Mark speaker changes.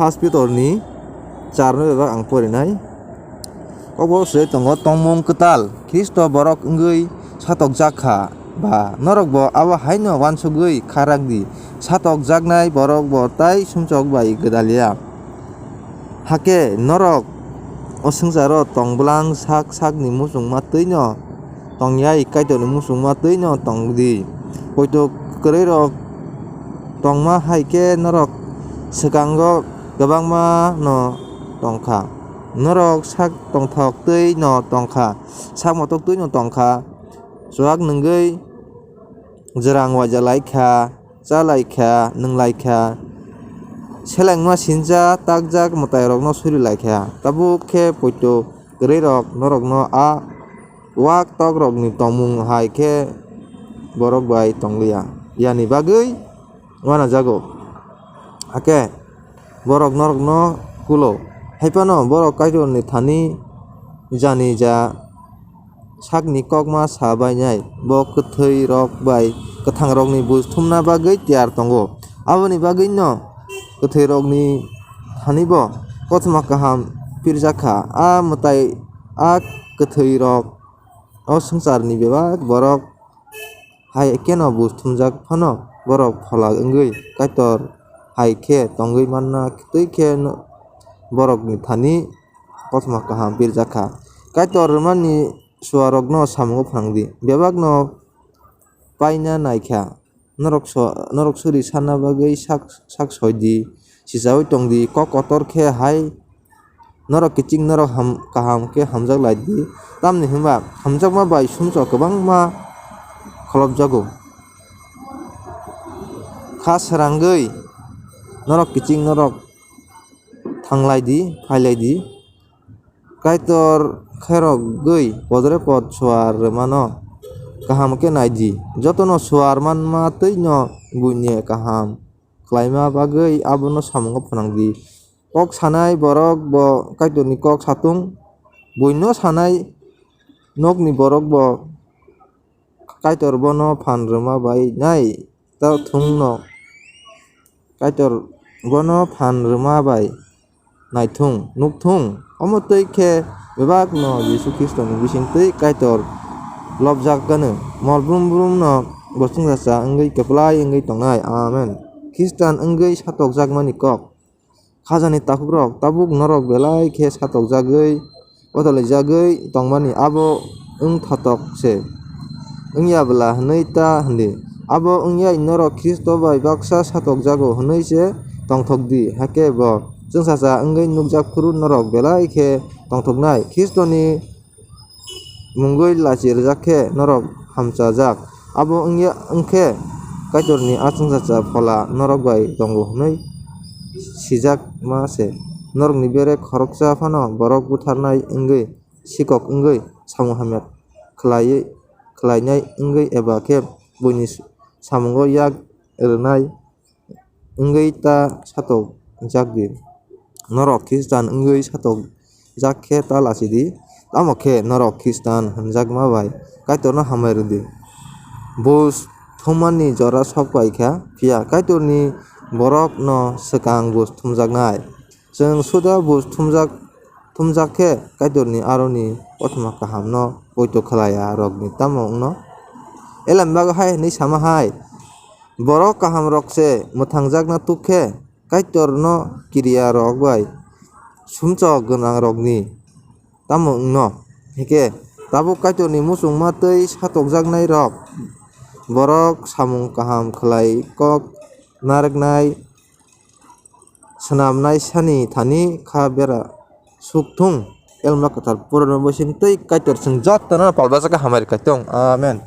Speaker 1: First Peter ni 4 bebak ang porinai kobo se tongo tongmung ketal Kristo borok engui satok jakha ba norok bo awa haino wansugui kharagdi satok jaknai borok bo tai sumchok bai gedalia hake norok o sungsaro tongblang sak ni musung matuino tongyai kaito ni musung matuino tongdi poito kerero tongma haike norok sekango gabangma no tongkha norok sak tongthok tui no tongkha sak motok tui no tongkha suak nungui jerang waja laikha cha laikha nung laikha selengma sinja takjak motai rok no suri laikha tabu khe poito gre rok norok no a wak tok rok ni tongmung hai khe borok bai tonglia yani bagui wana jago ake borok norok no kulo haipano borok kaito ni thani jani ja sakni kokma sabai nai bo kuthai rok bai kathang rok ni bus thumna bagui tiar tongo aboni bagui no kuthai rok ni thani bo kothma kaham pirjakha a mutai a kuthai rok o sangsar ni bebak borok hai keno bus thumjak phano borok phala engui kaitor hai khe tongui manna tui khe borok ni thani kothma kaham pirjakha kaitor mani suarok no samungo phangdi bebak no paina naikha norok suri sana bagui sak soidi sijaui tongdi kok kotor khe hai norok kiching norok kaham khe hamjak laidi tamni himba hamjakma bai sumcho kwbangma kholopjago kha sarangui norok kiching norok thanglaidi phailaidi kaitor khairok gui podre pod suar mano kaham ke naidi jotono suar manma tui no buine kaham khlaima bagui abono samungo phanangdi kok sanai borok bo kaitor ni kok satung buino sanai nokni borok bo kaitor bono phanrwma bai nai ta thungno kaitor bono phanrwma bai naithung nukthung omo tui khe bebak no Jesu Kristo ni bising tui kaitor lobjak ganu molbrum brum no bosung sacha engui keplai engui tongnai amen Kristan engui satok jakmani kok khajani takukrok tabuk norok belai khe satok jagui botolai jagui tongmani abo thotok se engya bela hnui ta hndi abo engyai norok Kristo bai baksa satok jago hnui se tongthokdi hake bo chung sacha engui nukjak furu norok belai khe tongthoknai Kristo ni mungui lachi rwjak khe norok hamchajak abo engkhe kaitor ni achung sacha phala norok bai tongo hnui sijakma se norok ni bere khoroksa phano borok butharnai engui sikok engui samung hamya khlainai engui eba khe buini samungo yak rwnai engui ta satok jakdi norok Kristan engui satok jak khe ta lachidi tamo khe norok Kristan hwnjakma bai kaitor no hamai rwdi bus thumani jora sok paikha phiya kaitor ni borok no swkang bus thumjaknai chwng suda bus thumjak khe kaitor ni aroni kothma kaham no poito khlaya rok ni tamo no elam bago hai ni sama hai borok kaham rok se mwthangjakna tukhe kaitor no kiriya rok bai sumchok gwnang rok ni tamo no hike tabuk kaitor ni musungma tui satokjaknai rok borok samung kaham khlai kok naraknai swnamnai sani thani kha bera sukthung elma kathar purana bosing tui kaitor chwng jotono palbachaka hamai kaitong amen.